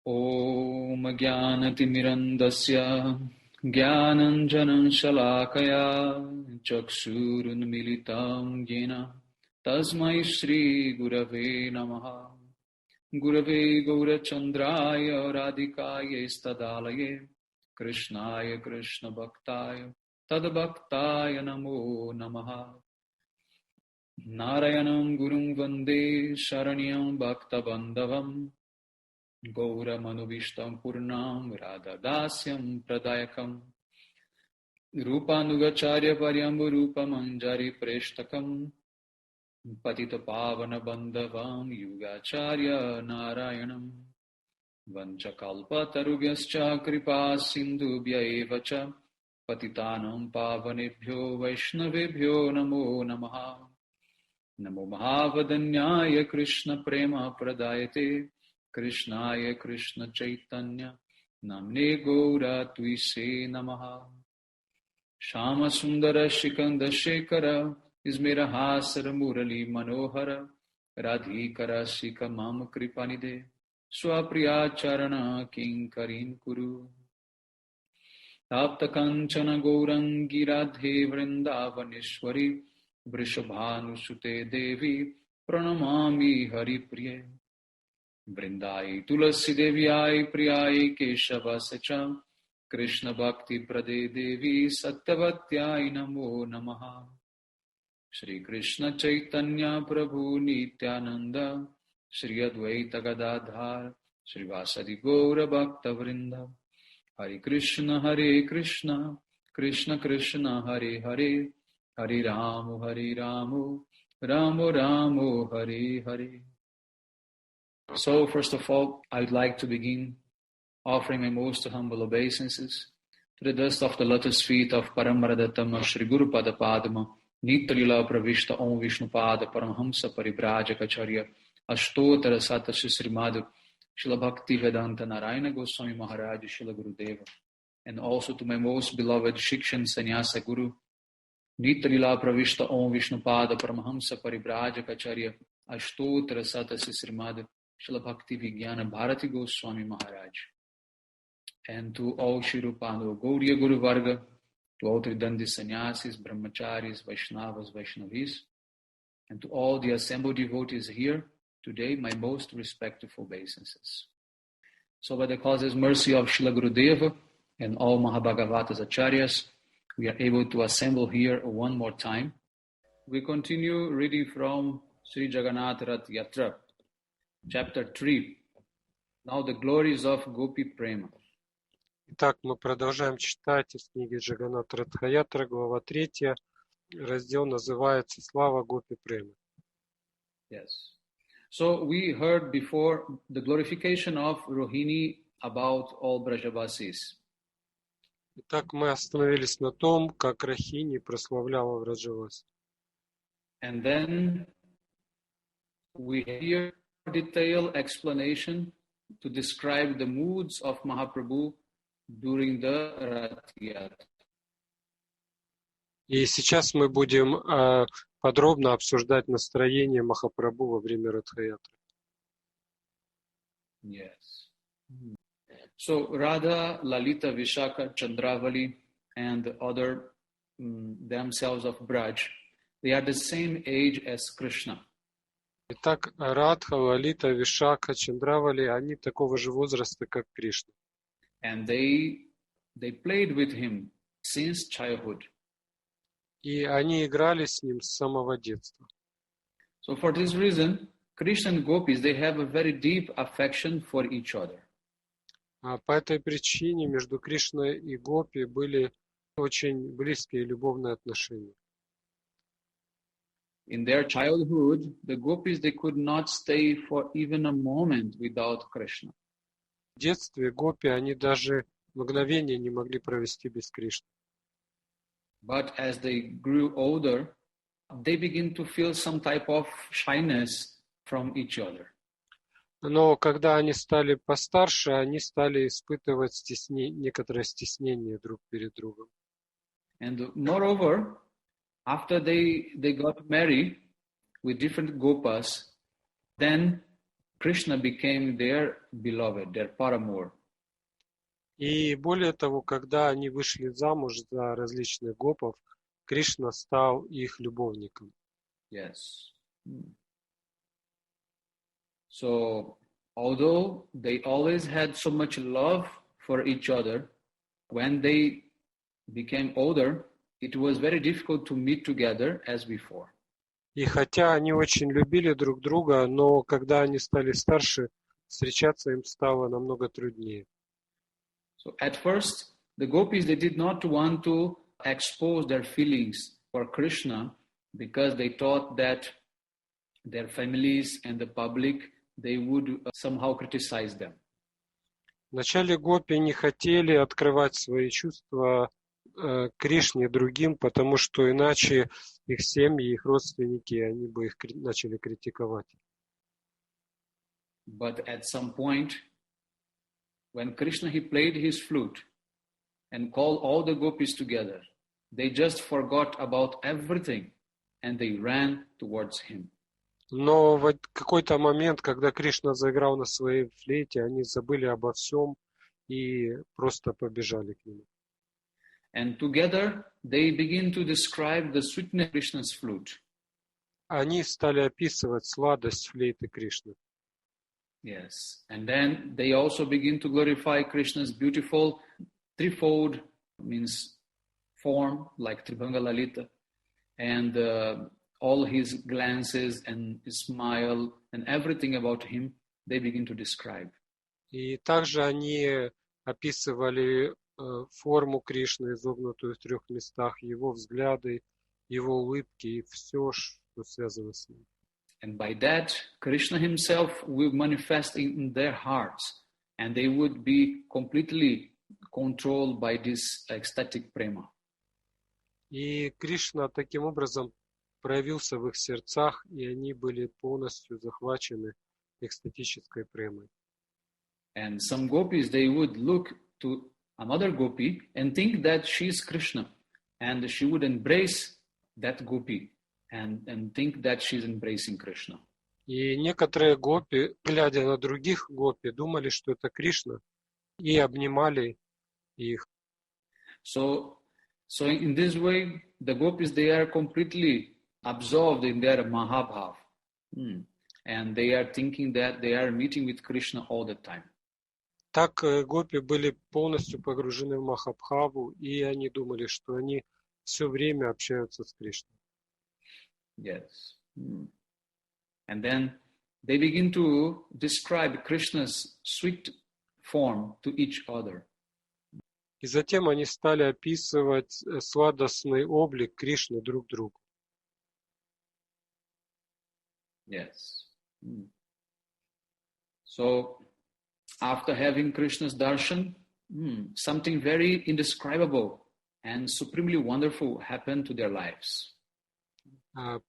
Om Jnanatimirandasya Jnananjanan Shalakaya Chakshurunmilitam Yena Tasmai Shri Gurave Namaha Gurave Gaurachandraya Radhikaya Stadalaye Krishnaya Krishna Bhaktaya Tadbhaktaya Namo Namaha Narayanam Gurum Vande Sharanyam Bhakta Bandhavam Gauramanubhishtam Purnam Radhadasyam Pradayakam Rupanugacharya Paryambu Rupamanjari Preshtakam Patita Pavana Bandhavam Yugacharya Narayanam Vanchakalpa Tarugyascha Kripa Sindhubhya Evacha Patitanam Pavanebhyo Vaishnavebhyo Namo Namaha Namo Mahavadanyaya Krishna Prema Pradayate Krishnaya Krishna Chaitanya Namne Gaura Tuise Namaha Shama Sundara Shikanda Shekara Ismera Hasara Murali Manohara Radhikara Shika Mama Kripanide Swapriya Charana Kinkarin Kuru Tapta Kanchana Gaurangi Radhe Vrindavaneshwari Vrishabhanu Sute Devi Pranamami Hari Priye Vrindai Tulasi Devyai Priyai Keshava Sacha Krishna Bhakti Prade Devi Sattavatyai Namo Namaha Shri Krishna Chaitanya Prabhu Nityananda Shri Advaita Gadadhar Shri Vasadi Gaura Bhakta Vrinda Hare Krishna Krishna Krishna Hare Hare Hare Ramu Ramu Ramu Hare Hare. So, first of all, I'd like to begin offering my most humble obeisances to the dust of the lotus feet of Paramaradattama Shri Guru Pada Padma, Nitrila Pravishta Om Vishnu Pada Paramhamsa Paribrajacharya Ashtotara Sata Srimad Srila Bhakti Vedanta Narayana Goswami Maharaj Srila Gurudeva, and also to my most beloved Shikshan Sannyasa Guru, Nitrila Pravishta Om Vishnu Pada Paramhamsa Paribrajacharya Ashtotara Sata Srimad Srila Bhakti Vijnana Bharati Goswami Maharaj, and to all Shirupano Gauriya Guru Varga, to all Tridandi Sannyasis, Brahmacharis, Vaishnavas, Vaishnavis, and to all the assembled devotees here today, my most respectful obeisances. So by the causeless mercy of Srila Gurudeva and all Mahabhagavatas Acharyas, we are able to assemble here one more time. We continue reading from Sri Jagannatha Ratha-yatra, Chapter 3. Now the glories of Gopi Prema. Итак, мы продолжаем читать из книги Джаганнатха Ратха-ятры, глава 3, раздел называется «Слава Гопи Премы». Yes. So we heard before the glorification of Rohini about all Brajavasis. Итак, мы остановились на том, как Рахини прославляла Враджаваси. And then we hear detailed explanation to describe the moods of Mahaprabhu during the Ratha-yatra. И сейчас мы будем подробно обсуждать настроение Махапрабху во время Ратха-ятры. Yes. So Radha, Lalita, Vishaka, Chandravali, and the other themselves of Braj, they are the same age as Krishna. Итак, Радха, Лалита, Вишака, Чандравали, они такого же возраста, как Кришна. And they played with him since childhood. И они играли с ним с самого детства. So for this reason, Krishna and gopis, they have a very deep affection for each other. По этой причине между Кришной и Гопи были очень близкие любовные отношения. In their childhood, the gopis, they could not stay for even a moment without Krishna. В детстве Гопи, они даже мгновение не могли провести без Кришны. But as they grew older, they begin to feel some type of shyness from each other. Но когда они стали постарше, они стали испытывать некоторое стеснение друг перед другом. And moreover, after they got married with different gopas, then Krishna became their beloved, their paramour. И более того, когда они вышли замуж за различных гопов, Кришна стал их любовником. Yes. So, although they always had so much love for each other, when they became older, it was very difficult to meet together as before. И хотя они очень любили друг друга, но когда они стали старше, встречаться им стало намного труднее. So at first, the gopis, they did not want to expose their feelings for Krishna because they thought that their families and the public, they would somehow criticize them. Вначале гопи не хотели открывать свои чувства Кришне другим, потому что иначе их семьи, их родственники, они бы их начали критиковать. But at some point, when Krishna, he played his flute and called all the gopis together, they just forgot about everything and they ran towards him. Но в какой-то момент, когда Кришна заиграл на своей флейте, они забыли обо всем и просто побежали к нему. And together they begin to describe the sweetness of Krishna's flute. Они стали описывать сладость флейты Кришны. Yes, and then they also begin to glorify Krishna's beautiful threefold, means form, like Tribhanga Lalita, and all his glances and his smile and everything about him, they begin to describe. И также они описывали форму Кришны, изогнутую в 3 местах, его взгляды, его улыбки и все, что связано с ним. And by that, Krishna himself will manifest in their hearts, and they would be completely controlled by this ecstatic prema. И Кришна таким образом проявился в их сердцах, и они были полностью захвачены экстатической премой. And some gopis, they would look to another gopi and think that she is Krishna, and she would embrace that gopi and think that she is embracing Krishna. И некоторые гопи, глядя на других гопи, думали, что это Кришна, и обнимали их. So in this way, the gopis, they are completely absorbed in their Mahabhav. And they are thinking that they are meeting with Krishna all the time. Так гопи были полностью погружены в Махапрабху, и они думали, что они все время общаются с Кришной. Yes. And then they begin to describe Krishna's sweet form to each other. И затем они стали описывать сладостный облик Кришны друг другу. Yes. So, after having Krishna's darshan, something very indescribable and supremely wonderful happened to their lives.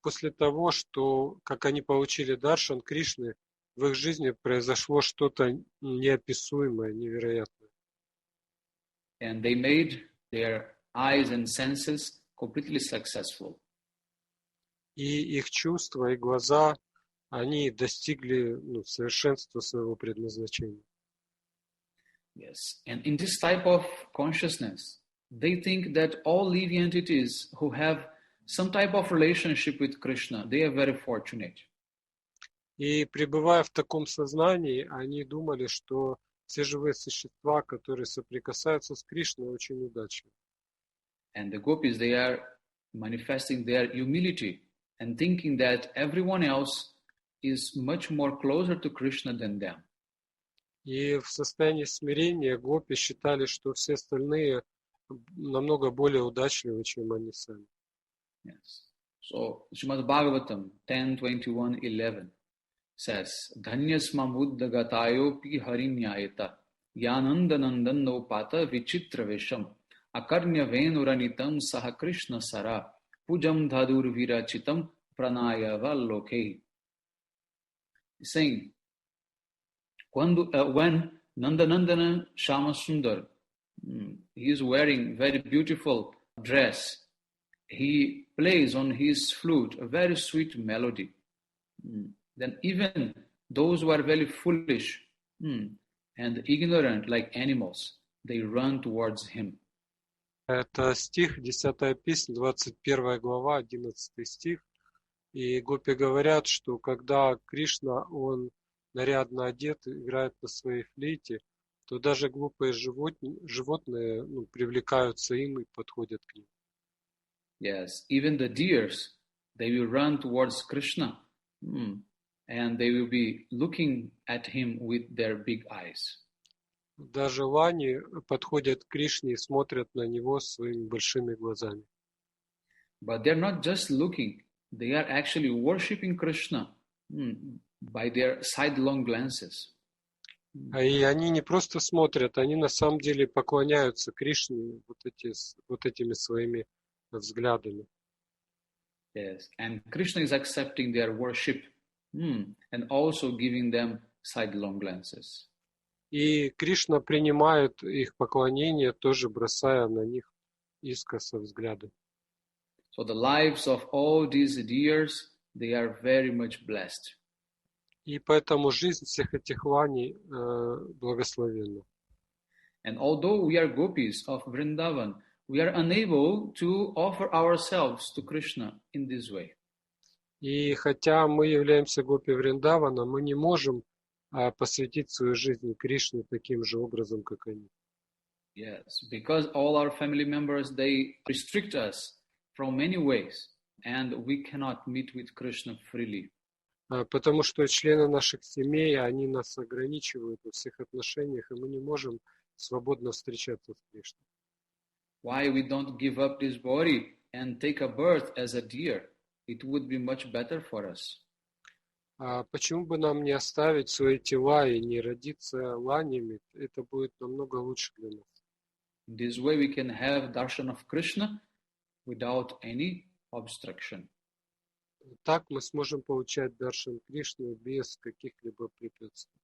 После того, что, как они получили даршан Кришны, в их жизни произошло что-то неописуемое, невероятное. And they made their eyes and senses completely successful. И их чувства и глаза, они достигли совершенства своего предназначения. Yes, and in this type of consciousness, they think that all living entities who have some type of relationship with Krishna, they are very fortunate. И пребывая в таком сознании, они думали, что все живые существа, которые соприкасаются с Кришной, очень удачны. And the gopis, they are manifesting their humility and thinking that everyone else is much more closer to Krishna than them. И в состоянии смирения гопи считали, что все остальные намного более удачливы, чем они сами. Yes. So, Srimad Bhagavatam 10:21-11 says, Dhanyas mamuddagatayo pi harinyayata yanandanandano pata vichitra vesham akarnya venuranitam saha Krishna sara pujam dhadur virachitam pranayava loke. He's saying, when Nandanandana Shama Sundar, he is wearing very beautiful dress, he plays on his flute a very sweet melody. Then even those who are very foolish and ignorant like animals, they run towards him. Это стих, 10 песнь, 21 глава, 11 стих. И гопи говорят, что когда Кришна, он нарядно одет, играет на своей флейте, то даже глупые животные привлекаются им и подходят к ним. Yes, even the deers, they will run towards Krishna and they will be looking at him with their big eyes. Даже лани подходят к Кришне и смотрят на него своими большими глазами. But they're not just looking, they are actually worshipping Krishna by their sidelong glances. И они не просто смотрят, они на самом деле поклоняются Кришне вот этими своими взглядами. Yes, and Krishna is accepting their worship and also giving them sidelong glances. И Кришна принимает их поклонение, тоже бросая на них искоса взгляды. So the lives of all these deers, they are very much blessed. И поэтому жизнь всех этих ланей благословенна. And although we are gopis of Vrindavan, we are unable to offer ourselves to Krishna in this way. И хотя мы являемся гопи Вриндавана, мы не можем посвятить свою жизнь Кришне таким же образом, как они. Yes, because all our family members, they restrict us from many ways, and we cannot meet with Krishna freely. Потому что члены наших семей, они нас ограничивают во всех отношениях, и мы не можем свободно встречаться с Кришной. Why we don't give up this body and take a birth as a deer? It would be much better for us. Почему бы нам не оставить свои тела и не родиться ланями? Это будет намного лучше для нас. This way we can have darshan of Krishna without any obstruction. Так мы сможем получать даршан Кришны без каких-либо препятствий.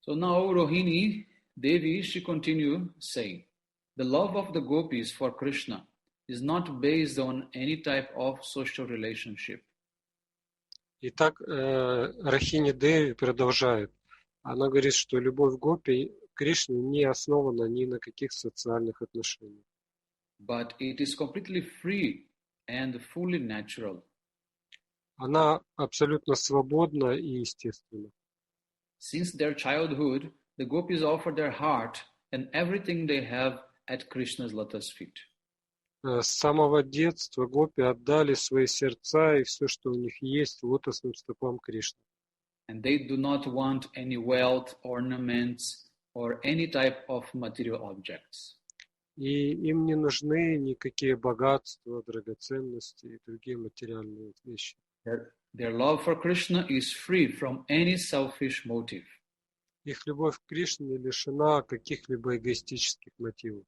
So now Rohini Devi, she continued saying, the love of the gopis for Krishna is not based on any type of social relationship. Итак, Рахини Деви продолжает. Она говорит, что любовь гопи к Кришне не основана ни на каких социальных отношениях. But it is completely free and fully natural. Она абсолютно свободна и естественна. Since their childhood, the gopis offer their heart and everything they have at Krishna's lotus feet. С самого детства гопи отдали свои сердца и все, что у них есть, лотосным стопам Кришны. And they do not want any wealth, ornaments, or any type of material objects. И им не нужны никакие богатства, драгоценности и другие материальные вещи. Their love for Krishna is free from any selfish motive. Их любовь к Кришне лишена каких-либо эгоистических мотивов.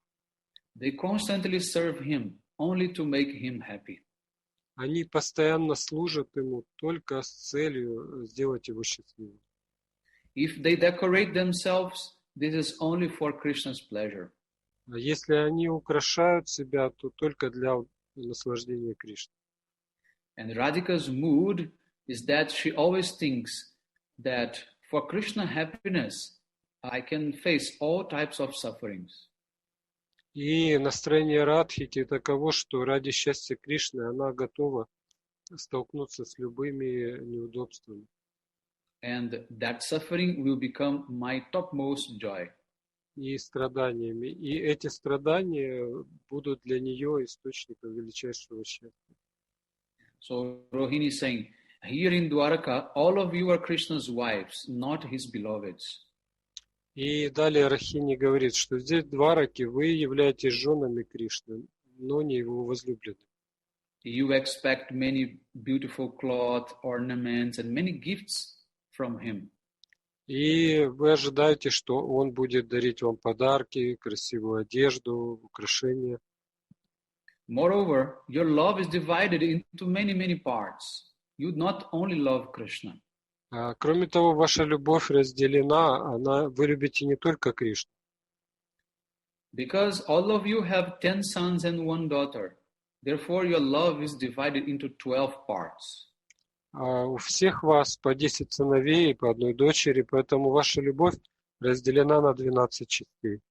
They constantly serve him only to make him happy. Они постоянно служат ему только с целью сделать его счастливым. If they decorate themselves, this is only for Krishna's pleasure. А если они украшают себя, то только для наслаждения Кришны. And Radhika's mood is that she always thinks that for Krishna happiness, I can face all types of sufferings. И настроение Радхики таково, что ради счастья Кришны она готова столкнуться с любыми неудобствами. And that suffering will become my topmost joy. И страданиями. И эти страдания будут для нее источником величайшего счастья. So Rohini is saying, here in Dwaraka, all of you are Krishna's wives, not his beloveds. И далее Рахини говорит, что здесь в Двараке вы являетесь женами Кришны, но не его возлюбленными. You expect many beautiful cloth, ornaments, and many gifts from him. И вы ожидаете, что он будет дарить вам подарки, красивую одежду, украшения. Moreover, your love is divided into many, many parts. You not only love Krishna. Кроме того, ваша любовь разделена, вы любите не только Кришну. Because all of you have 10 sons and 1 daughter, therefore your love is divided into 12 parts. У всех вас по 10 сыновей и по одной дочери, поэтому ваша любовь разделена на 12 частей.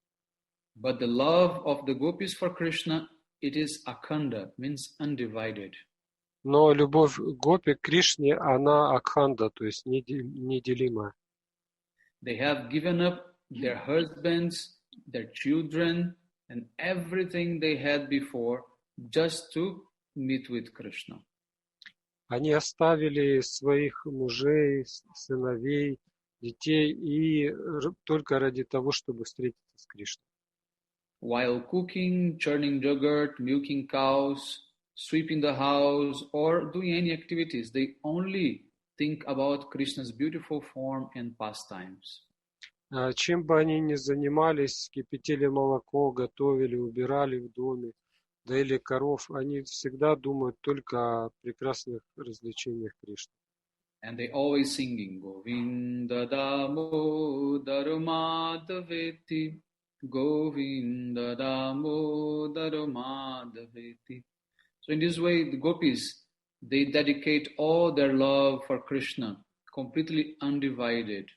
But the love of the gopis for Krishna, it is akhanda, means undivided. Но любовь гопи к Кришне, она акханда, то есть неделимая. They have given up their husbands, their children, and everything they had before just to meet with Krishna. Они оставили своих мужей, сыновей, детей и только ради того, чтобы встретиться с Кришной. While cooking, churning yogurt, milking cows, sweeping the house, or doing any activities, they only think about Krishna's beautiful form and pastimes. Чем бы они ни занимались, кипятили молоко, готовили, убирали в доме, доили коров, они всегда думают только о прекрасных развлечениях Кришны. And they always singing Govinda Damodara Madhaveti, Govinda Damodara Madhaveti. So in this way, the gopis, they dedicate all their love for Krishna, completely undivided.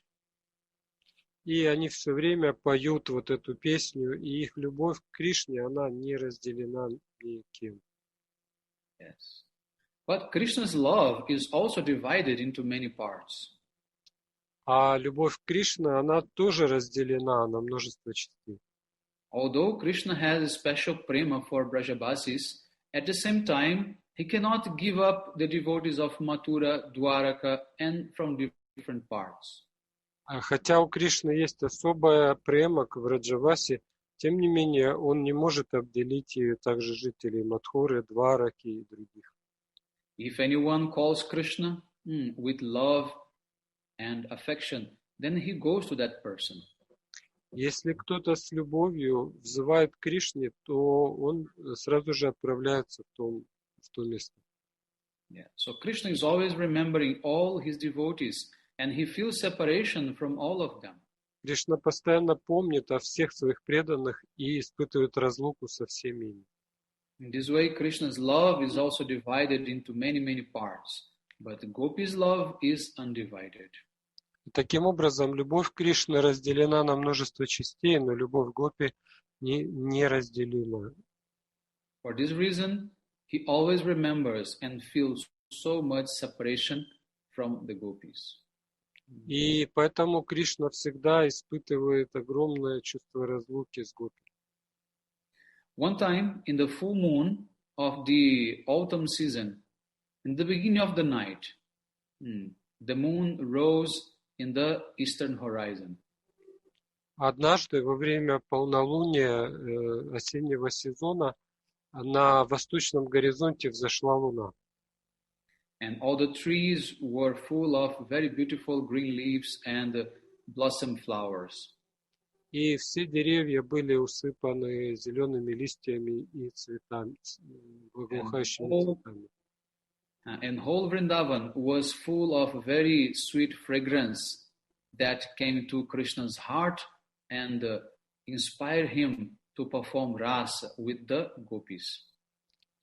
И они все время поют вот эту песню, и их любовь к Кришне, она не разделена никем. Yes. But Krishna's love is also divided into many parts. А любовь к Кришне, она тоже разделена на множество частей. Although Krishna has a special prema for Brajavasis, at the same time, he cannot give up the devotees of Mathura, Dwaraka, and from different parts. Хотя у Кришны есть особая према к Враджавасе, тем не менее он не может обделить и также жителей Мадхуры, Двараки и других. If anyone calls Krishna with love and affection, then he goes to that person. Если кто-то с любовью взывает к Кришне, то он сразу же отправляется в то место. Yeah. So Krishna is always remembering all his devotees, and he feels separation from all of them. Кришна постоянно помнит о всех своих преданных и испытывает разлуку со всеми ими. In this way, Krishna's love is also divided into many, many parts, but Gopi's love is undivided. Таким образом, любовь Кришны разделена на множество частей, но любовь Гопи неразделима. For this reason, he always remembers and feels so much separation from the Gopis. И поэтому Кришна всегда испытывает огромное чувство разлуки с Гопи. One time, in the full moon of the autumn season, in the beginning of the night, the moon rose in the eastern horizon. Однажды во время полнолуния осеннего сезона на восточном горизонте взошла луна. And all the trees were full of very beautiful green leaves and blossom flowers. И все деревья были усыпаны зелеными листьями и цветами, благоухающими цветами. And whole Vrindavan was full of very sweet fragrance that came to Krishna's heart and inspired him to perform rasa with the gopis.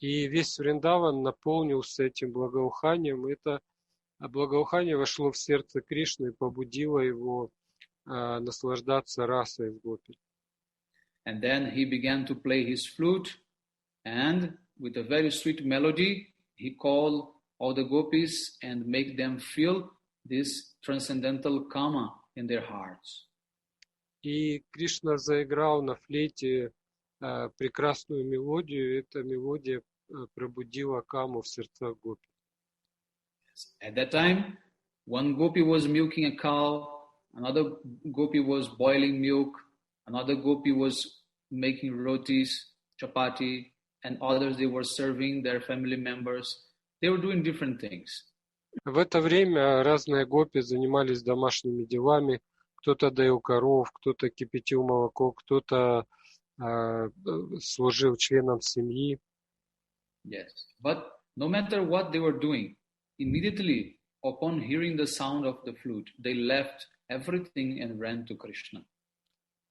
И весь Вриндаван наполнился этим благоуханием. Это благоухание вошло в сердце Кришны и побудило его наслаждаться расой с гопи. And then he began to play his flute, and with a very sweet melody, he called all the gopis and make them feel this transcendental kama in their hearts. И Кришна заиграл на флейте прекрасную мелодию. Эта мелодия пробудила каму в сердцах гопи. At that time, one gopi was milking a cow, another gopi was boiling milk, another gopi was making rotis, chapati, and others they were serving their family members. They were doing different things. В это время разные гопи занимались домашними делами. Кто-то доил коров, кто-то кипятил молоко, кто-то служил членам семьи. Yes, but no matter what they were doing, immediately upon hearing the sound of the flute, they left everything and ran to Krishna.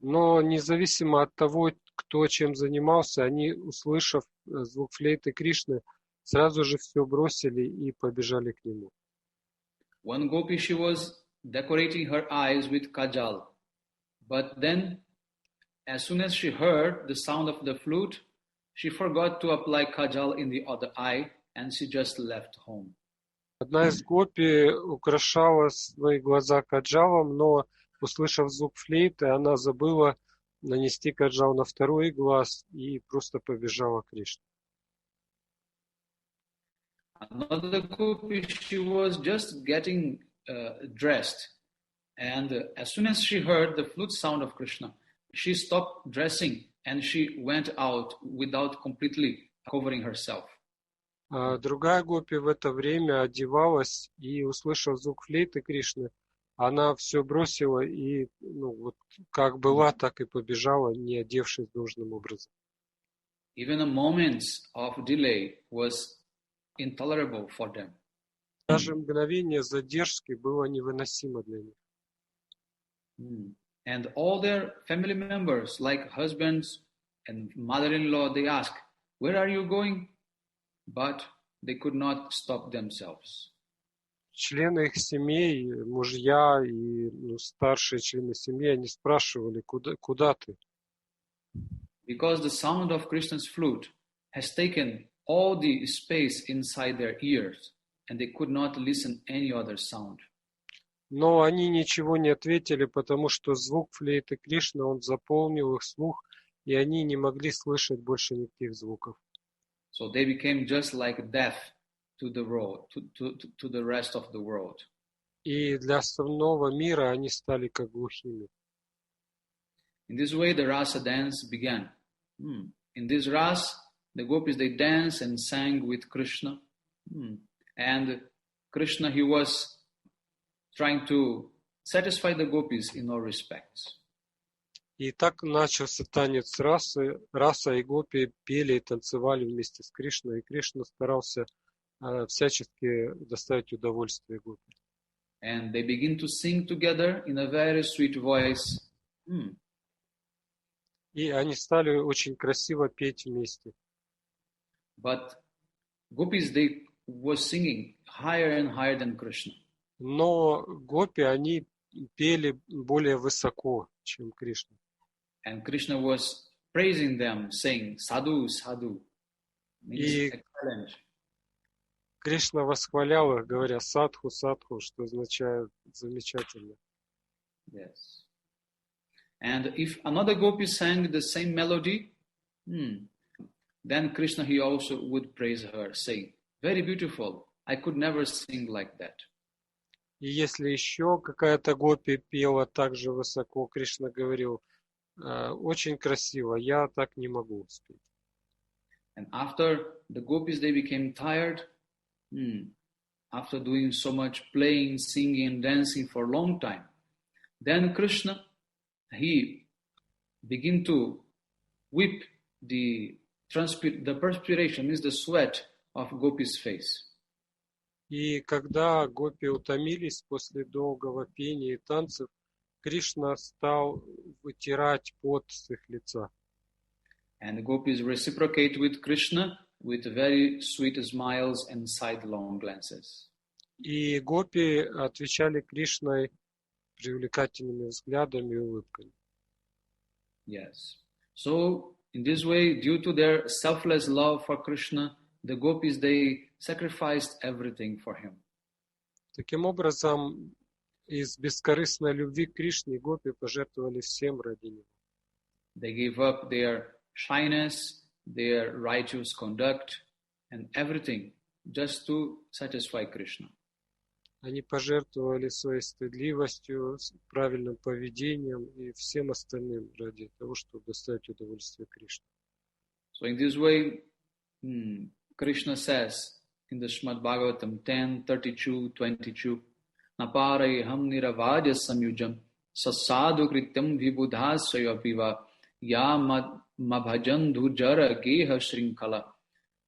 Но независимо от того, кто чем занимался, они, услышав звук флейты Кришны, сразу же все бросили и побежали к нему. One gopi, she was decorating her eyes with kajal. But then, as soon as she heard the sound of the flute, she forgot to apply kajal in the other eye, and she just left home. Одна из гопи украшала свои глаза каджалом, но, услышав звук флейты, она забыла нанести каджал на второй глаз и просто побежала к Кришне. Another gopi, she was just getting dressed, and as soon as she heard the flute sound of Krishna, she stopped dressing and she went out without completely covering herself. А другая гопи в это время одевалась и, услышав звук флейты Кришны, она все бросила и, вот как была, так и побежала, не одевшись должным образом. Even a moment of delay was intolerable for them. Даже мгновение задержки было невыносимо для них. And all their family members, like husbands and mother-in-law, they ask, "Where are you going?" But they could not stop themselves. Члены их семей, мужья и старшие члены семьи, они спрашивали, куда ты? Because the sound of Krishna's flute has taken all the space inside their ears, and they could not listen any other sound. Но они ничего не ответили, потому что звук флейты Кришны, он заполнил их слух, и они не могли слышать больше никаких звуков. So they became just like deaf to the world, to the rest of the world. И для остального мира они стали как глухими. In this way, the rasa dance began. In this ras, the gopis, they danced and sang with Krishna. And Krishna, he was trying to satisfy the gopis in all respects. И так начался танец расы. Раса и гопи пели и танцевали вместе с Кришной, и Кришна старался всячески доставить удовольствие гопи. And they begin to sing together in a very sweet voice. И они стали очень красиво петь вместе. But gopis, they were singing higher and higher than Krishna. Но гопи, они пели более высоко, чем Кришна. And Krishna was praising them, saying, "Sadhu, sadhu." Means excellent. Кришна восхвалял их, говоря садху, садху, что означает замечательно. Yes. And if another gopi sang the same melody, then Krishna, he also would praise her, saying, "Very beautiful. I could never sing like that." И если еще какая-то гопи пела так же высоко, Кришна говорил, очень красиво, я так не могу спеть. And after the gopis, they became tired, after doing so much playing, singing, and dancing for a long time, then Krishna, he began to whip the perspiration, means the sweat of gopis' face. И когда гопи утомились после долгого пения и танцев, Кришна стал вытирать пот с их лица. And the gopis reciprocate with Krishna with very sweet smiles and sidelong glances. И гопи отвечали Кришной привлекательными взглядами и улыбками. Yes. So, in this way, due to their selfless love for Krishna, the gopis, they sacrificed everything for him. Таким образом, из бескорыстной любви к Кришне гопи пожертвовали всем ради него. They gave up their shyness, their righteous conduct, and everything just to satisfy Krishna. Они пожертвовали своей стыдливостью, правильным поведением и всем остальным ради того, чтобы доставить удовольствие Кришне. So in this way, Krishna says in the Srimad Bhagavatam 10:32-22, "Naparayham niravadya samyujam sasadu krityam vibudhasvayapiva ya mabhajan dhujara geha shrinkala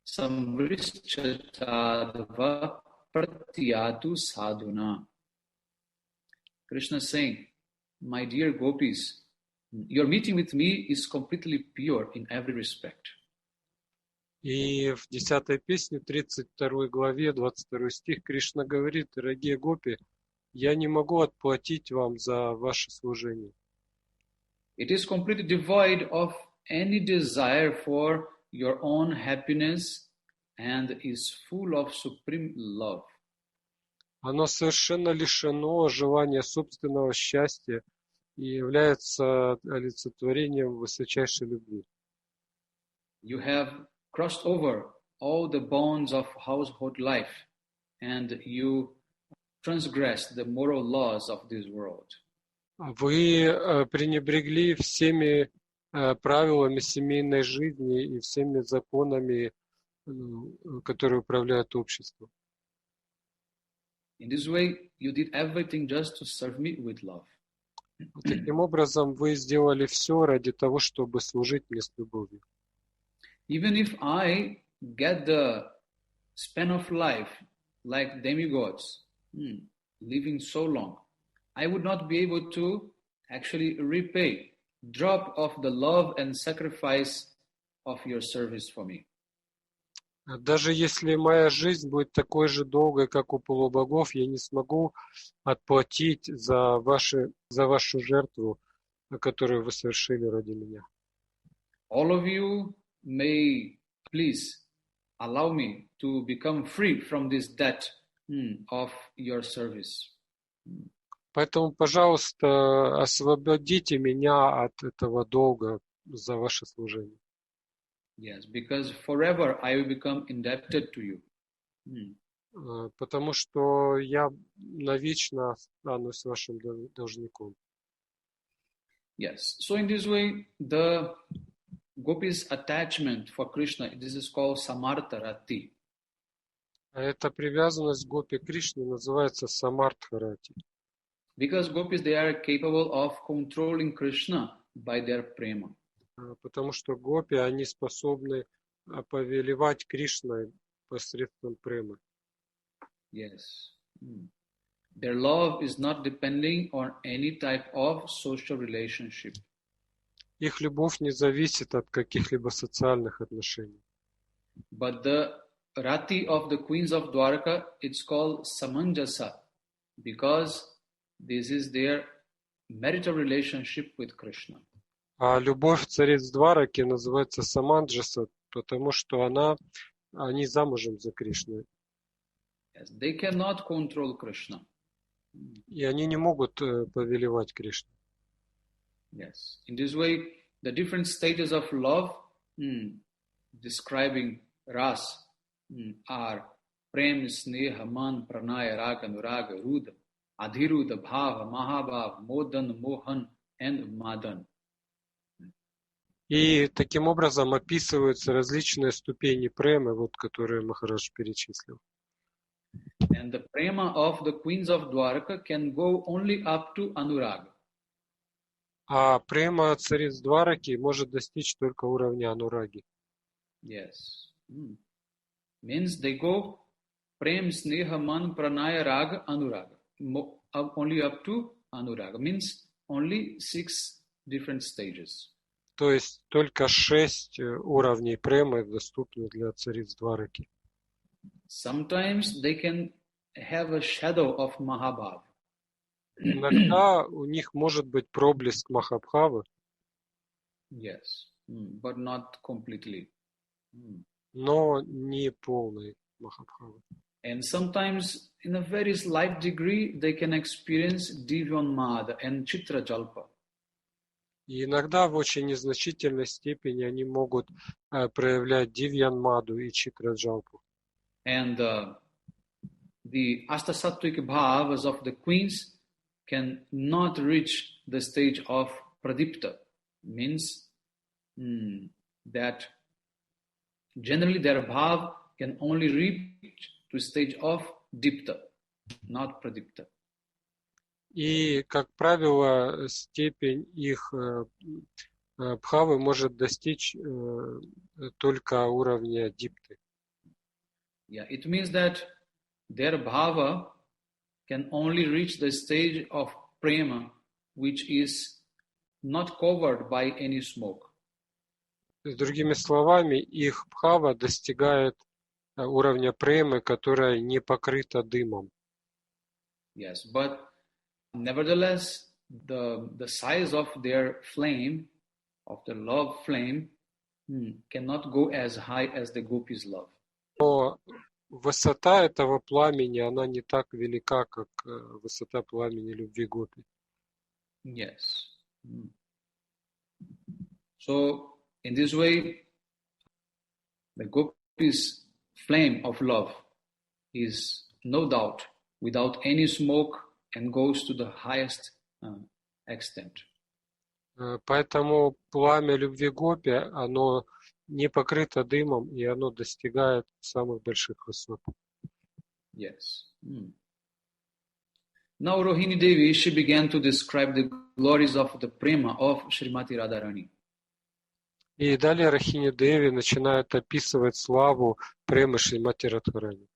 samvrishchatadva pratyatu sadhuna." Krishna is saying, "My dear gopis, your meeting with me is completely pure in every respect. И в 10-й песне, 32 главе, 22 стих, Кришна говорит: «Дорогие гопи, я не могу отплатить вам за ваше служение». It is completely devoid of any desire for your own happiness and is full of supreme love. Оно совершенно лишено желания собственного счастья и является олицетворением высочайшей любви. You have crossed over all the bonds of household life and you transgress the moral laws of this world. Вы пренебрегли всеми правилами семейной жизни и всеми законами, которые управляют обществом. In this way, you did everything just to serve me with love. Таким образом, вы сделали все ради того, чтобы служить мне с любовью. Even if I get the span of life like demigods, living so long, I would not be able to actually repay drop of the love and sacrifice of your service for me. Даже если моя жизнь будет такой же долгой, как у полубогов, я не смогу отплатить за вашу жертву, которую вы совершили ради меня. All of you may please allow me to become free from this debt of your service. Поэтому, пожалуйста, освободите меня от этого долга за ваше служение. Yes, because forever I will become indebted to you. Потому что я навечно останусь вашим должником. Yes, so in this way, the gopis' attachment for Krishna, this is called samartha rati. Эта привязанность гопи к Кришне называется самартха рати. Because gopis, they are capable of controlling Krishna by their prema. Потому что гопи, они способны повелевать Кришной посредством премы. Yes. Their love is not depending on any type of social relationship. Их любовь не зависит от каких-либо социальных отношений. But the rati of the queens of Dwarka, it's called samanjasa, because this is their marital relationship with Krishna. А любовь цариц Двараки называется саманджаса, потому что они замужем за Кришной. Yes, they cannot control Krishna. И они не могут повелевать Кришной. Yes. In this way, the different stages of love describing ras are prem, sneha, man, pranaya, raga, anuraga, ruda, adhiruda, bhava, mahabhav, modan, mohan, and madan. И таким образом описываются различные ступени премы, вот, которые Махарадж перечислил. And the prema of the queens of Dwarka can go only up to anuraga. А према цариц Двараки может достичь только уровня анураги. Yes. Means they go prem, sneha, man, pranaya, raga, anuraga. Only up to anuraga. Means only 6 different stages. То есть только 6 уровней премы доступны для цариц Двараки. Sometimes they can have a shadow of Mahabhav. Иногда у них может быть проблеск Махабхавы, Yes, but not completely. но не полный Махабхавы. And sometimes in a very slight degree they can experience Divyanmad and Chitra Jalpa. И иногда в очень незначительной степени они могут проявлять Дивьянмаду и Читраджалпу. And the Astasattvic bhavas of the queens can not reach the stage of Pradipta. Means that generally their bhav can only reach to stage of Dipta, not Pradipta. И, как правило, степень их бхавы может достичь только уровня дипты. Yeah, it means that their bhava can only reach the stage of prema, which is not covered by any smoke. С другими словами, их бхава достигает уровня премы, которая не покрыта дымом. Yes, but nevertheless, the size of their flame, of the love flame, cannot go as high as the gopis' love. Но высота этого пламени, она не так велика, как высота пламени любви гопи. Yes. So, in this way, the gopis' flame of love is no doubt without any smoke and goes to the highest extent. Поэтому пламя любви гопи, оно не покрыто дымом, и оно достигает самых больших высот. Yes. Now Rohini Devi, she began to describe the glories of the prema of Srimati Radharani. И далее Рахини Деви начинает описывать славу премы Шримати Радхарани.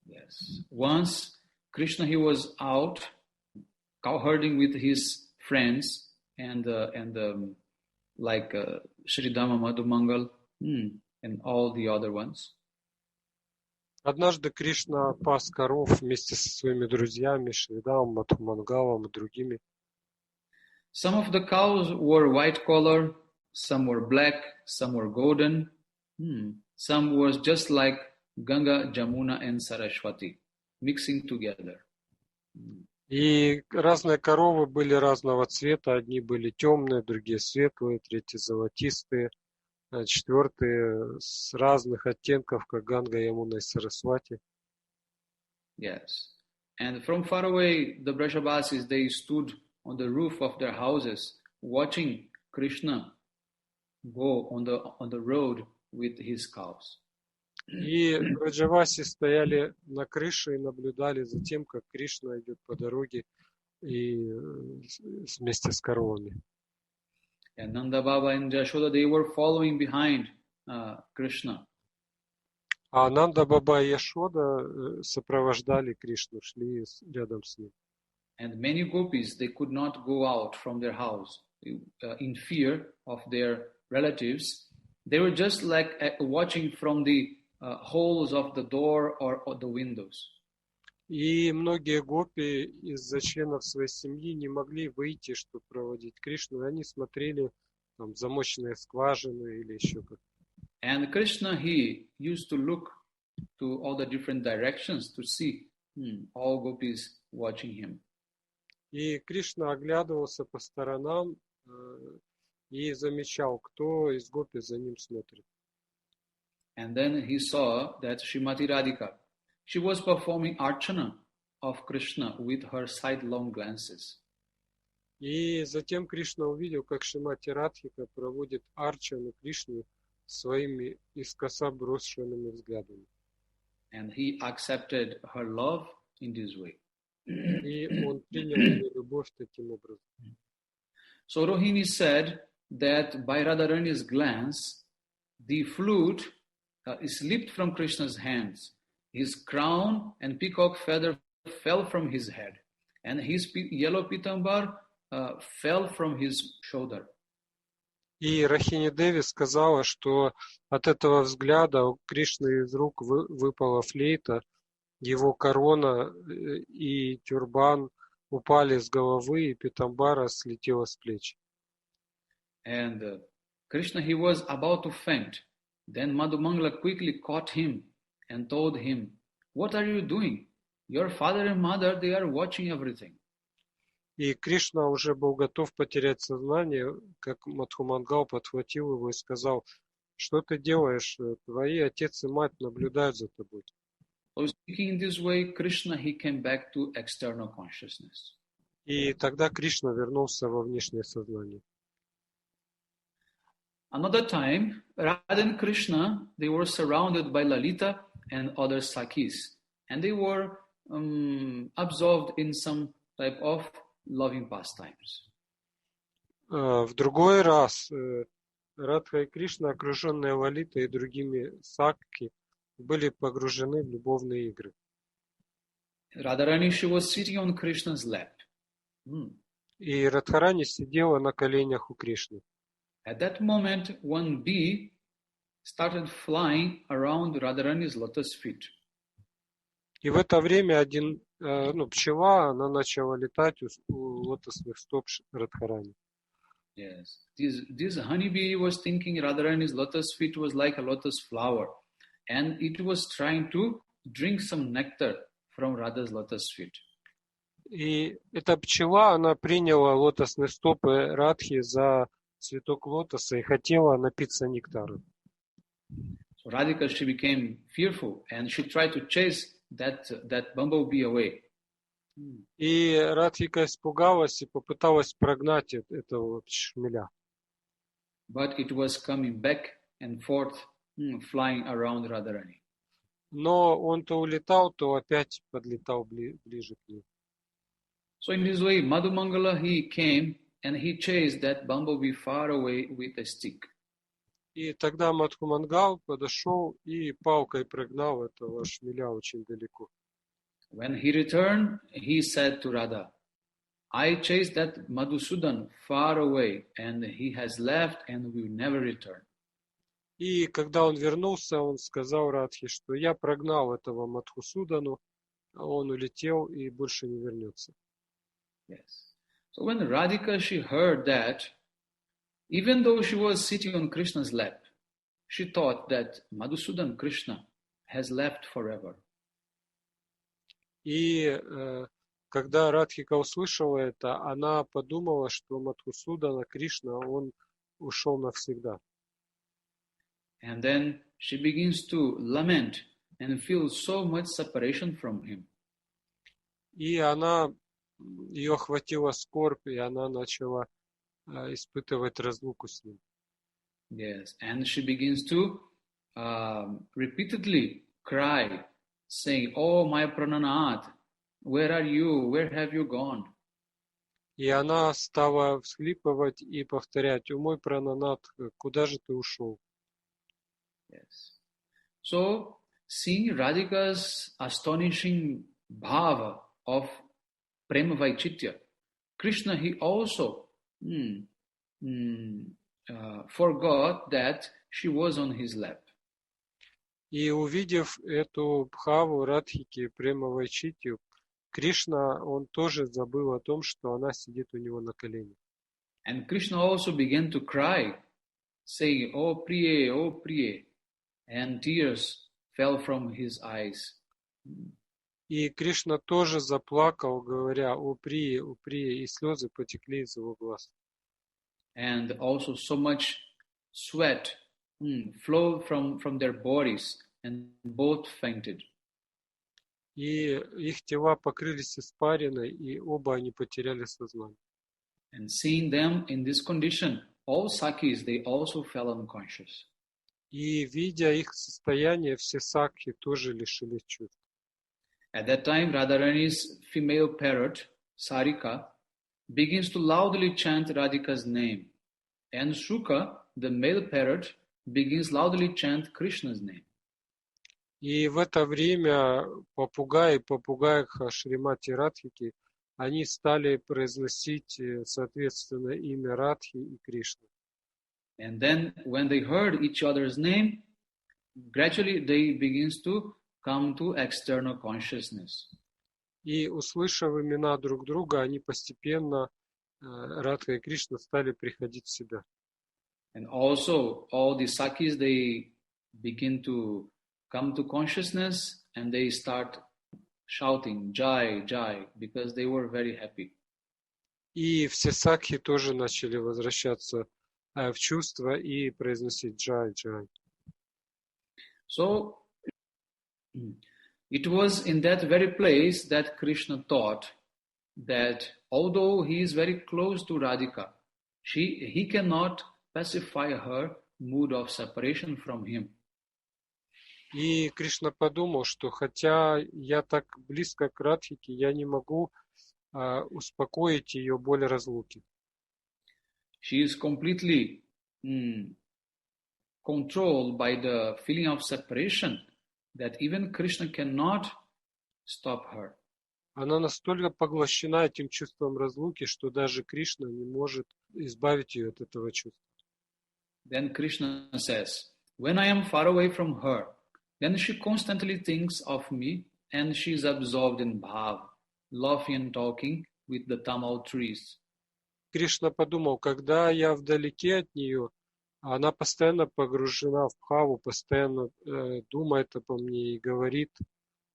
Yes. Once Krishna, he was out cowherding with his friends and like Shri Dhamma Madhumangal and all the other ones. Однажды Кришна пас коров вместе со своими друзьями Шридамом, Мадхумангалом и другими. Some of the cows were white color, some were black, some were golden, some was just like Ganga, Jamuna and Saraswati mixing together. И разные коровы были разного цвета. Одни были темные, другие светлые, третьи золотистые, четвертые с разных оттенков, как Ганга, Ямуна и Сарасвати. Yes. And from far away, the Brajavasis, they stood on the roof of their houses watching Krishna go on the road with his cows. И Браджаваси стояли на крыше и наблюдали за тем, как Кришна идет по дороге и вместе с коровами. And Nanda Baba and Jashoda, they were following behind Krishna. А Нанда Баба и Яшода сопровождали Кришну, шли рядом с ним. And many gopis, they could not go out from their house in fear of their relatives. They were just like watching from the holes of the door or the windows. И многие гопи из-за членов своей семьи не могли выйти, чтобы проводить Кришну, и они смотрели там замочные скважины или еще как. And Krishna, he used to look to all the different directions to see all gopis watching him. И Кришна оглядывался по сторонам и замечал, кто из гопи за ним смотрит. And then he saw that Srimati Radhika, she was performing archana of Krishna with her sidelong glances. И затем Кришна увидел, как Шримати Радхика проводит арчану Кришне своими искоса брошенными взглядами. And he accepted her love in this way. И он принял ее любовь таким образом. So Rohini said that by Radharani's glance, the flute slipped from Krishna's hands. His crown and peacock feather fell from his head, and his yellow pitambar fell from his shoulder. И Рахини Деви сказала, что от этого взгляда у Кришны из рук выпала флейта, его корона и тюрбан упали с головы, и питамбара слетела с плеч. And Krishna, he was about to faint. Then Madhumangala quickly caught him and told him, "What are you doing? Your father and mother, they are watching everything." И Кришна уже был готов потерять сознание, как Мадхумангал подхватил его и сказал, что ты делаешь? Твои отец и мать наблюдают за тобой. So speaking in this way, Krishna, he came back to external consciousness. И тогда Кришна вернулся во внешнее сознание. Another time, Radha and Krishna, they were surrounded by Lalita and other Sakhis, and they were absorbed in some type of loving pastimes. В другой раз Радха и Кришна, окруженные Лалитой и другими сакки, были погружены в любовные игры. Radharani, she was sitting on Krishna's lap. И Радхарани сидела на коленях у Кришны. At that moment, one bee started flying around Radharani's lotus feet. И в это время пчела, она начала летать у лотосных стоп Радхарани. Yes, this honeybee was thinking Radharani's lotus feet was like a lotus flower, and it was trying to drink some nectar from Radha's lotus feet. И эта пчела, она приняла лотосные стопы Радхи за цветок лотоса и хотела напиться нектара. So Radhika, she became fearful, and she tried to chase that bumblebee away. И Радхика испугалась и попыталась прогнать этого шмеля. But it was coming back and forth, flying around Radharani. Но он то улетал, то опять подлетал ближе к ней. So in this way, Madhumangala, he came and he chased that bumblebee far away with a stick. И тогда Мадхумангал подошел и палкой прогнал этого шмеля очень далеко. When he returned, he said to Radha, I chased that Madhusudan far away, and he has left and will never return. И когда он вернулся, он сказал Радхе, что я прогнал этого Мадхусудану, а он улетел и больше не вернется. Yes. So when Radhika, she heard that, even though she was sitting on Krishna's lap, she thought that Madhusudan Krishna has left forever. И когда Радхика услышала это, она подумала, что Мадхусудана Кришна, он ушел навсегда. And then she begins to lament and feel so much separation from him. И ее охватила скорбь, и она начала испытывать разлуку с ним. Yes, and she begins to repeatedly cry, saying, "Oh, my Prananath, where are you? Where have you gone?" И она стала всхлипывать и повторять: «О мой Прананат, куда же ты ушел?» Yes. So, seeing Radhika's astonishing bhava of prema vaichitya, Krishna, he also forgot that she was on his lap. И увидев эту бхаву Радхики, према вайчитью, Кришна, он тоже забыл о том, что она сидит у него на коленях. And Krishna also began to cry, saying, "Oh Priye, oh Priye," and tears fell from his eyes. И Кришна тоже заплакал, говоря: о Прие, и слезы потекли из его глаз. And also so much sweat flowed from their bodies, and both fainted. И их тела покрылись испариной, и оба они потеряли сознание. And seeing them in this condition, all Sakis, they also fell unconscious. И видя их состояние, все сакхи тоже лишились чувств. At that time, Radharani's female parrot, Sarika, begins to loudly chant Radhika's name. And Shuka, the male parrot, begins loudly chant Krishna's name. И в это время попугайха Шримати Радхики, они стали произносить соответственно имя Радхи и Кришны. And then when they heard each other's name, gradually they begins to come to external consciousness. И услышав имена друг друга, они постепенно, Радха и Кришна, стали приходить в себя. And also all the Sakis, they begin to come to consciousness and they start shouting Jai, Jai, because they were very happy. И все сакхи тоже начали возвращаться в чувства и произносить Джай, Джай. So it was in that very place that Krishna thought that although he is very close to Radhika, he cannot pacify her mood of separation from him. И Кришна подумал, что хотя я так близко к Радхике, я не могу успокоить ее боль разлуки. She is completely controlled by the feeling of separation that even Krishna cannot stop her. Она настолько поглощена этим чувством разлуки, что даже Кришна не может избавить ее от этого чувства. Then Krishna says, when I am far away from her, then she constantly thinks of me and she is absorbed in bhav, laughing and talking with the tamal trees. Кришна подумал, когда я вдалеке от нее, она постоянно погружена в бхаву, постоянно думает обо мне и говорит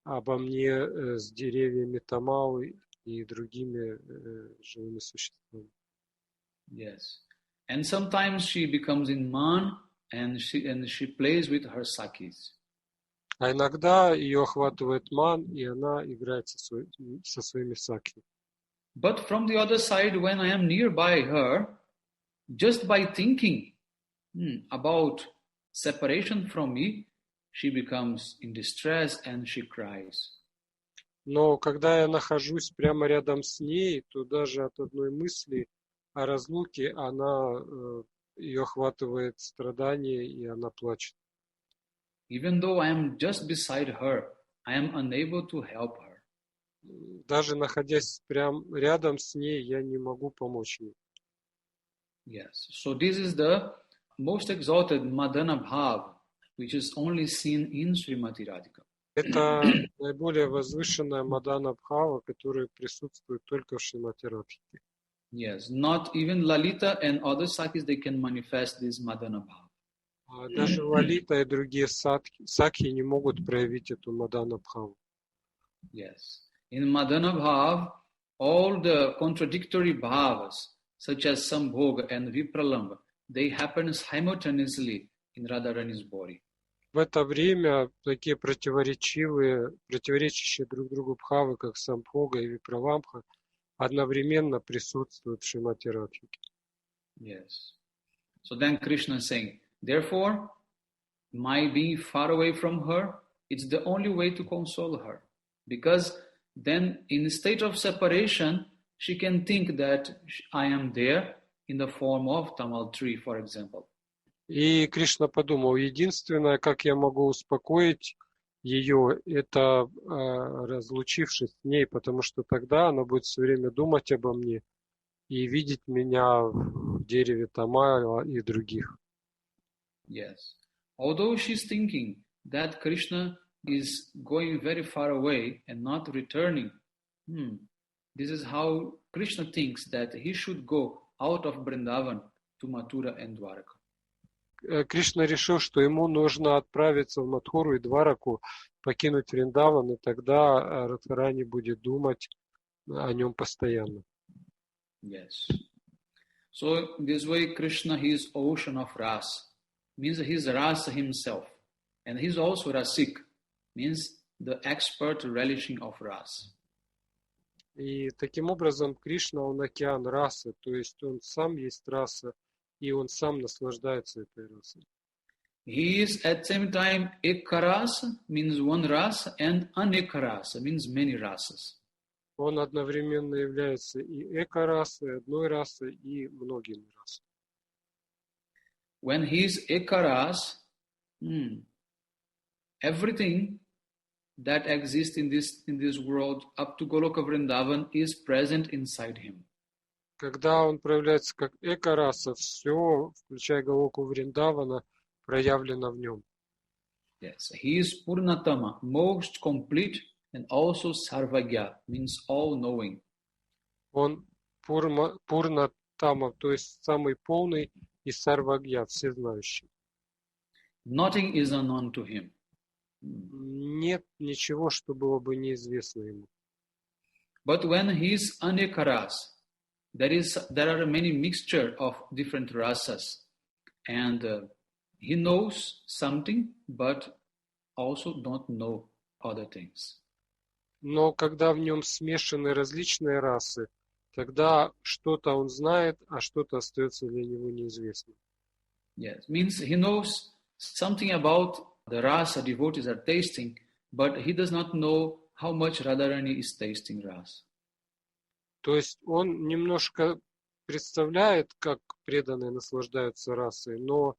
обо мне с деревьями тамалы и другими живыми существами. Yes. And sometimes she becomes in man and she plays with her sakis. А иногда ее охватывает ман, и она играет со своими сакхи. But from the other side, when I am nearby her, just by thinking about separation from me, she becomes in distress and she cries. Но когда я нахожусь прямо рядом с ней, то даже от одной мысли о разлуке ее охватывает страдание, и она плачет. Even though I am just beside her, I am unable to help her. Даже находясь прямо рядом с ней, я не могу помочь ей. Yes. So this is the most exalted Madana Bhav, which is only seen in Srimati Radhika. Это наиболее возвышенная Мадана Бхава, которая присутствует только в Шримати Радхике. Yes, not even Lalita and other Sakis, they can manifest this Madana Bhav. Даже Лалита и другие сакхи не могут проявить эту Мадана Бхаву. Yes. In Madana Bhav, all the contradictory bhavas, such as Sambhoga and Vipralamba, they happen simultaneously in Radharani's body. В это время такие противоречащие друг другу бхавы, как Самбхога и Випраламбха, одновременно присутствуют в Шримати Радхике. Yes. So then Krishna is saying, therefore, my being far away from her, it's the only way to console her. Because then in a state of separation, she can think that I am there in the form of Tamal tree, for example. И Кришна подумал, единственное, как я могу успокоить ее, это разлучившись с ней, потому что тогда она будет все время думать обо мне и видеть меня в дереве Тамала и других. Yes. Although she's thinking that Krishna is going very far away and not returning, this is how Krishna thinks that he should go out of Vrindavan to Mathura and Dwaraka. Кришна решил, что ему нужно отправиться в Мадхуру и Двараку, покинуть Вриндаван, и тогда Радхарани будет думать о нем постоянно. Yes. So this way Krishna, he is ocean of Rasa, means he is Rasa himself. And he is also Rasik, means the expert relishing of Rasa. И таким образом Кришна, он океан расы, то есть он сам есть раса, и он сам наслаждается этой расой. He is at the same time Ekkarasa, means one rasa, and Anekkarasa, means many rasas. Он одновременно является и эко-расой, одной расой, и многими расами. When he is Ekkaras, everything that exists in this world up to Goloka Vrindavan is present inside him. Когда он проявляется как эко-раса, все, включая Галоку Вриндавана, проявлено в нем. Yes, he is Purnatama, most complete, and also Sarvagya, means all-knowing. Он Пурна-тама, то есть самый полный, и Сарвагья, всезнающий. Nothing is unknown to him. Нет ничего, что было бы неизвестно ему. But when he is Anekaras, there are many mixture of different rasas, and he knows something, but also don't know other things. Но когда в нем смешаны различные расы, тогда что-то он знает, а что-то остается для него неизвестным. Yes, means he knows something about the rasa devotees are tasting, but he does not know how much Radharani is tasting rasa. То есть он немножко представляет, как преданные наслаждаются расой, но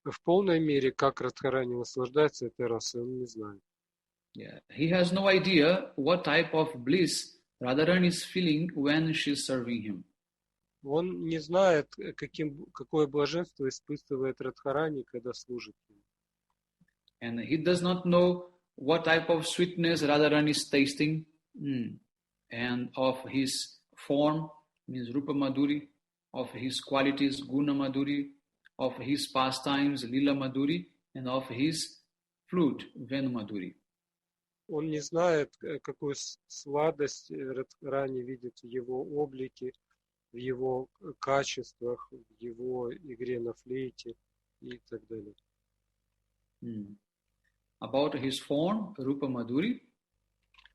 в полной мере, как Радхарани наслаждается этой расой, он не знает. Yeah, he has no idea what type of bliss Radharani is feeling when she's serving him. Он не знает, какое блаженство испытывает Радхарани, когда служит ему. And he does not know what type of sweetness Radharani is tasting, and of his form, means Rupa Madhuri, of his qualities, Guna Madhuri, of his pastimes, Lila Madhuri, and of his flute, Venu Madhuri. Он не знает, какую сладость Радхарани видит в его облике, в его качествах, в его игре на флейте и так далее. About his form, Rupa Madhuri.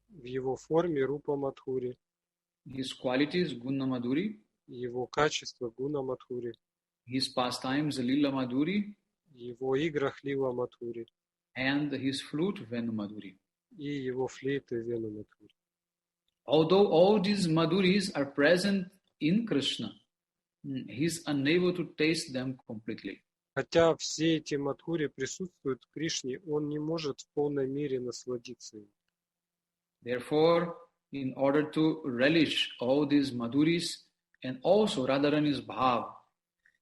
В его форме Рупа Мадхури. His qualities, Guna Madhuri. Его качество Гуна Мадхури. His pastimes, Lila Madhuri. Его играх Лила Мадхури. And his flute, Venu Madhuri. И его флейты Вену Мадхури. Although all these Madhuris are present in Krishna, he is unable to taste them completely. Хотя все эти Мадхури присутствуют в Кришне, он не может в полной мере насладиться им. Therefore, in order to relish all these Madhuris and also Radharani's bhav,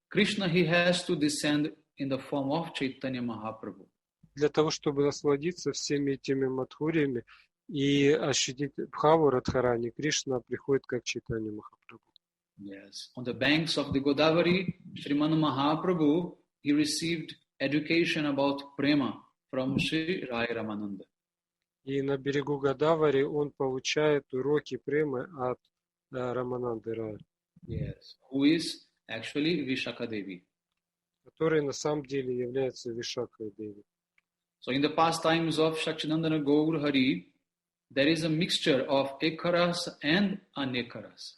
Krishna, he has to descend in the form of Chaitanya Mahaprabhu. Для того, чтобы насладиться всеми этими Мадхуриями и ощутить бхаву Радхарани, Кришна приходит как Чайтанья Махапрабху. Yes. On the banks of the Godavari, Srimad Mahaprabhu, he received education about prema from Sri Ramananda. И на берегу Годавари он получает уроки премы от Рамананды Рая. Yes. Who is actually Vishaka Devi. Который на самом деле является Вишакой Деви. So in the pastimes of Sachidananda Gaur Hari, there is a mixture of ekaras and anekaras.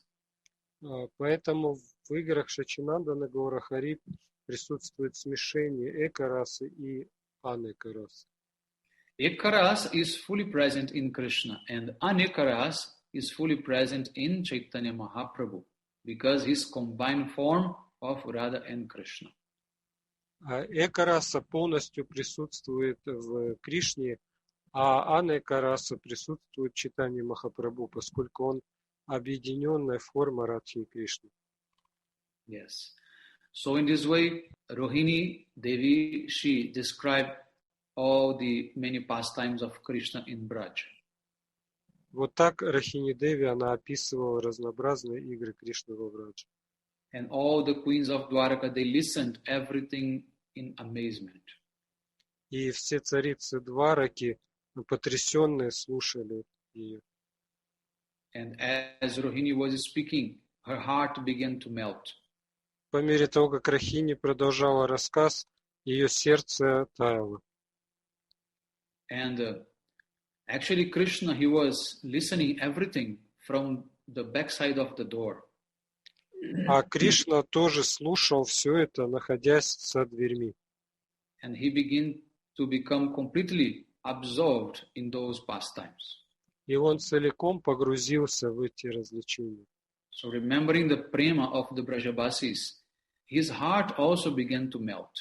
Поэтому в играх Шачинандана Гаура Хари присутствует смешение экарасы и анекарасы. Ekaras is fully present in Krishna and anekaras is fully present in Chaitanya Mahaprabhu because his combined form of Radha and Krishna. Экараса полностью присутствует в Кришне, а анекараса присутствует в Чайтаньи Махапрабху, поскольку он объединенная форма Радхи и Кришны. Yes. So in this way, Rohini Devi, she described all the many pastimes of Krishna in Braj. Вот так Рахини Деви, она описывала разнообразные игры Кришны во Брадже. And all the queens of Dwaraka, they listened everything in amazement. И все царицы Двараки, потрясенные, слушали ее. And as Rohini was speaking, her heart began to melt. По мере того, как Рахини продолжала рассказ, ее сердце таяло. And actually Krishna, he was listening everything from the backside of the door. А Кришна тоже слушал все это, находясь за дверьми. And he began to become completely absorbed in those pastimes. И он целиком погрузился в эти развлечения. So remembering the prema of the Brajavasis, his heart also began to melt.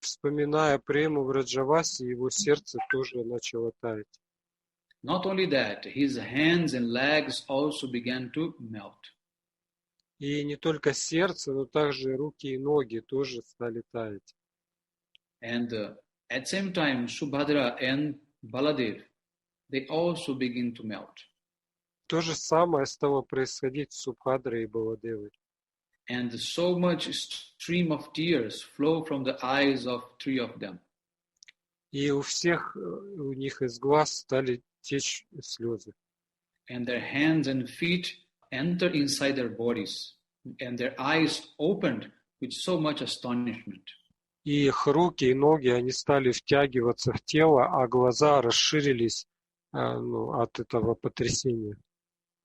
Вспоминая прему в Раджавасе, его сердце тоже начало таять. Not only that, his hands and legs also began to melt. И не только сердце, но также руки и ноги тоже стали таять. And at the same time, Subhadra and Baladev, they also begin to melt. То же самое стало происходить с Субхадрой и Баладевой. And so much stream of tears flow from the eyes of three of them. И у всех у них из глаз стали течь слезы. And their hands and feet enter inside their bodies, and their eyes opened with so much astonishment. И их руки и ноги, они стали втягиваться в тело, а глаза расширились от этого потрясения.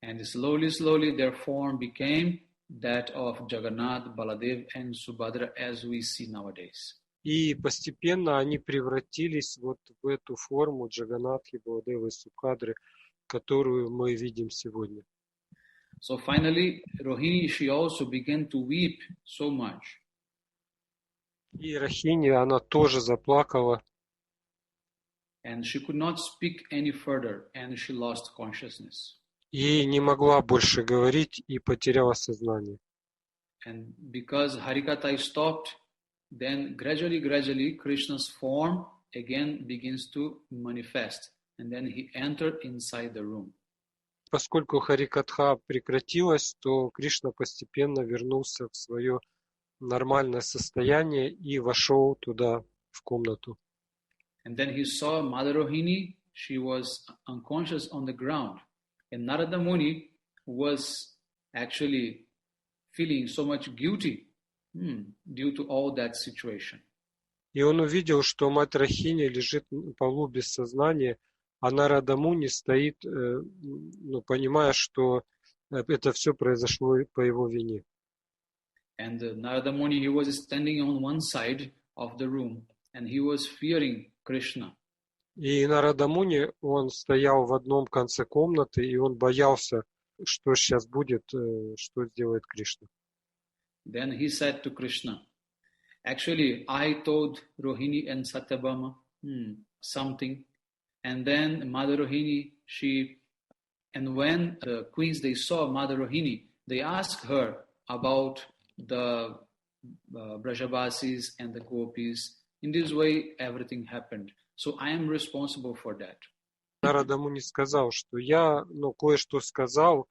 And slowly, slowly their form became that of Jagannath, Baladev and Subhadra as we see nowadays. И постепенно они превратились вот в эту форму Джаганнатхи, Баладевы и Субхадры, которую мы видим сегодня. So finally, Rohini, she also began to weep so much. И Рахини, она тоже заплакала. And she could not speak any further, and she lost consciousness. И не могла больше говорить, и потеряла сознание. And because Harikatha stopped, then gradually Krishna's form again begins to manifest. And then he entered inside the room. Поскольку Харикатха прекратилась, то Кришна постепенно вернулся в свое нормальное состояние и вошел туда, в комнату. And then he saw Madarohini. She was unconscious on the ground. And Narada Muni was actually feeling so much guilty due to all that situation. И он увидел, что мать Рахини лежит на полу без сознания, а Нарада Муни стоит, понимая, что это все произошло по его вине. And Narada Muni, he was standing on one side of the room, and he was fearing Krishna. И Нарада Муни, он стоял в одном конце комнаты, и он боялся, что сейчас будет, что сделает Кришна. Then he said to Krishna, actually, I told Rohini and Satyabhama something, and then Mother Rohini, and when the queens, they saw Mother Rohini, they asked her about the Brajavasis and the Gopis. In this way, everything happened. So I am responsible for that. Нарада Муни сказал, что я, кое-что сказал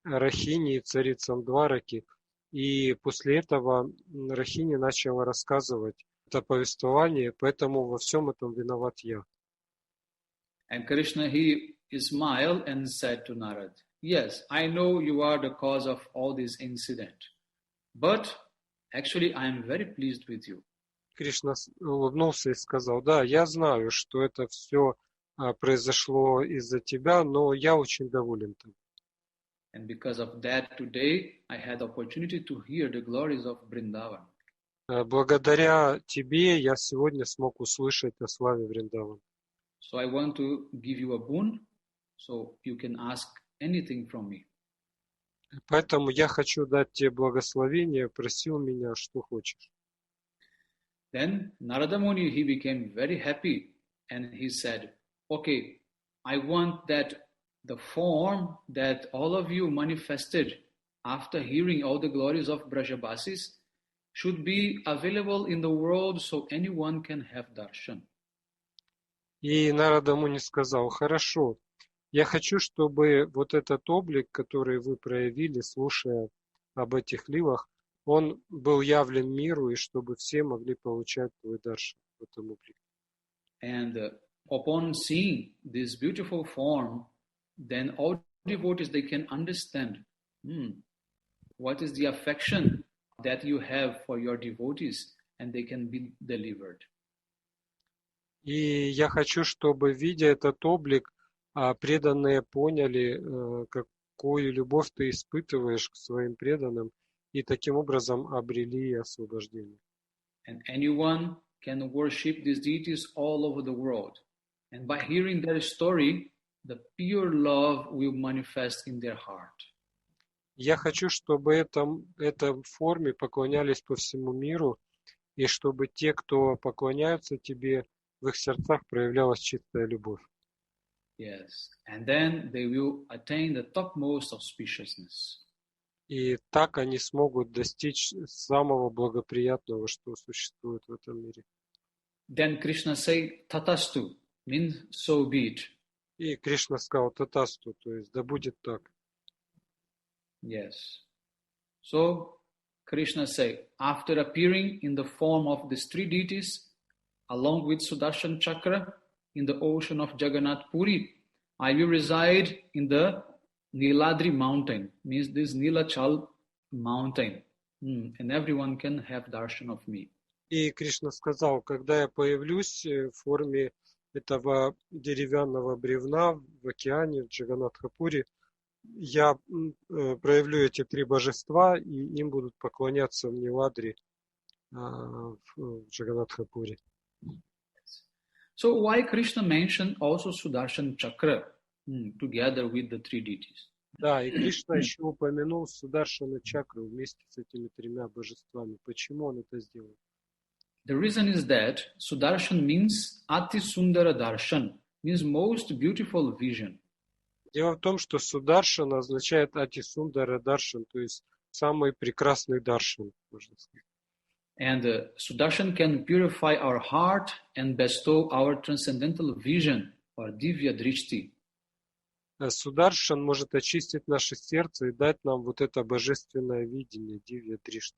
Рахини и царицам Двараки, и после этого Рахини начала рассказывать это повествование, поэтому во всем этом виноват я. And Krishna, he smiled and said to Narad, yes, I know you are the cause of all this incident, but actually I am very pleased with you. Кришна улыбнулся и сказал, да, я знаю, что это все произошло из-за тебя, но я очень доволен тобой. And because of that, today I had opportunity to hear the glories of Vrindavan. Благодаря тебе я сегодня смог услышать о славе Вриндавана. So I want to give you a boon, so you can ask anything from me. Поэтому я хочу дать тебе благословение, проси у меня, что хочешь. Then Narada Muni, he became very happy and he said, okay, I want that the form that all of you manifested after hearing all the glories of Brajabasis should be available in the world so anyone can have darshan. И Нарада Муни сказал, хорошо, я хочу, чтобы вот этот облик, который вы проявили, слушая об этих лилах, он был явлен миру, и чтобы все могли получать твой даршан в этом облике. And upon seeing this beautiful form, then all devotees, they can understand what is the affection that you have for your devotees, and they can be delivered. И я хочу, чтобы, видя этот облик, преданные поняли, какую любовь ты испытываешь к своим преданным, и таким образом обрели освобождение. And anyone can worship these deities all over the world. And by hearing their story, the pure love will manifest in their heart. Я хочу, чтобы этой форме поклонялись по всему миру, и чтобы те, кто поклоняются тебе, в их сердцах проявлялась чистая любовь. Yes, and then they will attain the topmost auspiciousness. И так они смогут достичь самого благоприятного, что существует в этом мире. Then Krishna say, Tatastu, means so be it. И Кришна сказал татасту, то есть да будет так. Yes. So Krishna say, after appearing in the form of these three deities, along with Sudarshan Chakra in the ocean of Jagannath Puri, I will reside in the Niladri mountain, means this Nilachal mountain, and everyone can have darshan of me. И Кришна сказал, когда я появлюсь в форме этого деревянного бревна в океане, в Джаганнатхапуре, я проявлю эти три божества, и им будут поклоняться в Ниладри, в Джаганнатхапуре. So why Krishna mentioned also Sudarshan Chakra together with the three deities? Да, и Кришна еще упомянул Сударшана Чакру вместе с этими тремя божествами. Почему он это сделал? The reason is that Sudarshan means Ati Sundara Darshan, means most beautiful vision. Дело в том, что Сударшана означает Ати Сундара Даршан, то есть самый прекрасный даршан, можно сказать. And Sudarshan can purify our heart and bestow our transcendental vision or divya drishti. Сударшан может очистить наше сердце и дать нам вот это божественное видение, дивья дришти.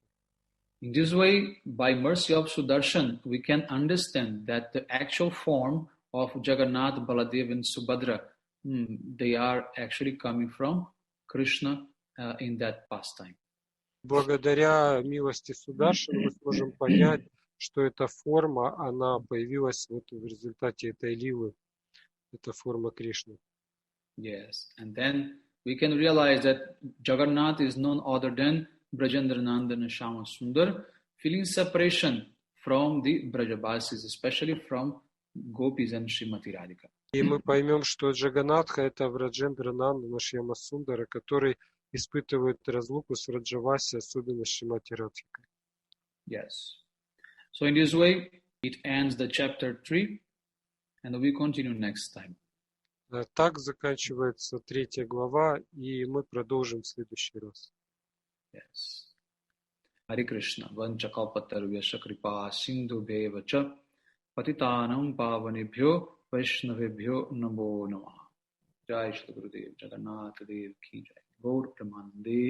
In this way, by mercy of Sudarshan, we can understand that the actual form of Jagannath, Baladev and Subhadra, they are actually coming from Krishna in that pastime. Благодаря милости Сударшана мы сможем понять, что эта форма, она появилась вот в результате этой лилы. Это форма Кришны. Yes, and then we can realize that Jagannath is none other than Brajendranandana Shama Sundar, feeling separation from the Brajavasis, especially from Gopis and Srimati Radhika. И мы поймем, что Джаганнатха — это Враджендрананда Шьяма Сундара, который испытывает разлуку с Раджаваси, особенно с Шримати Радхикой. Yes. So in this way, it ends the chapter 3, and we continue next time. Так заканчивается 3 глава, и мы продолжим в следующий раз. Yes. Hare Krishna, Vanchakalpatarvyasya kripa sindhu bevacha patitanam pavanebhyo vaishnavebhyo namo namaha. Jai Shri Gurudev Jagannath Dev ki jai. Gaur Pramanande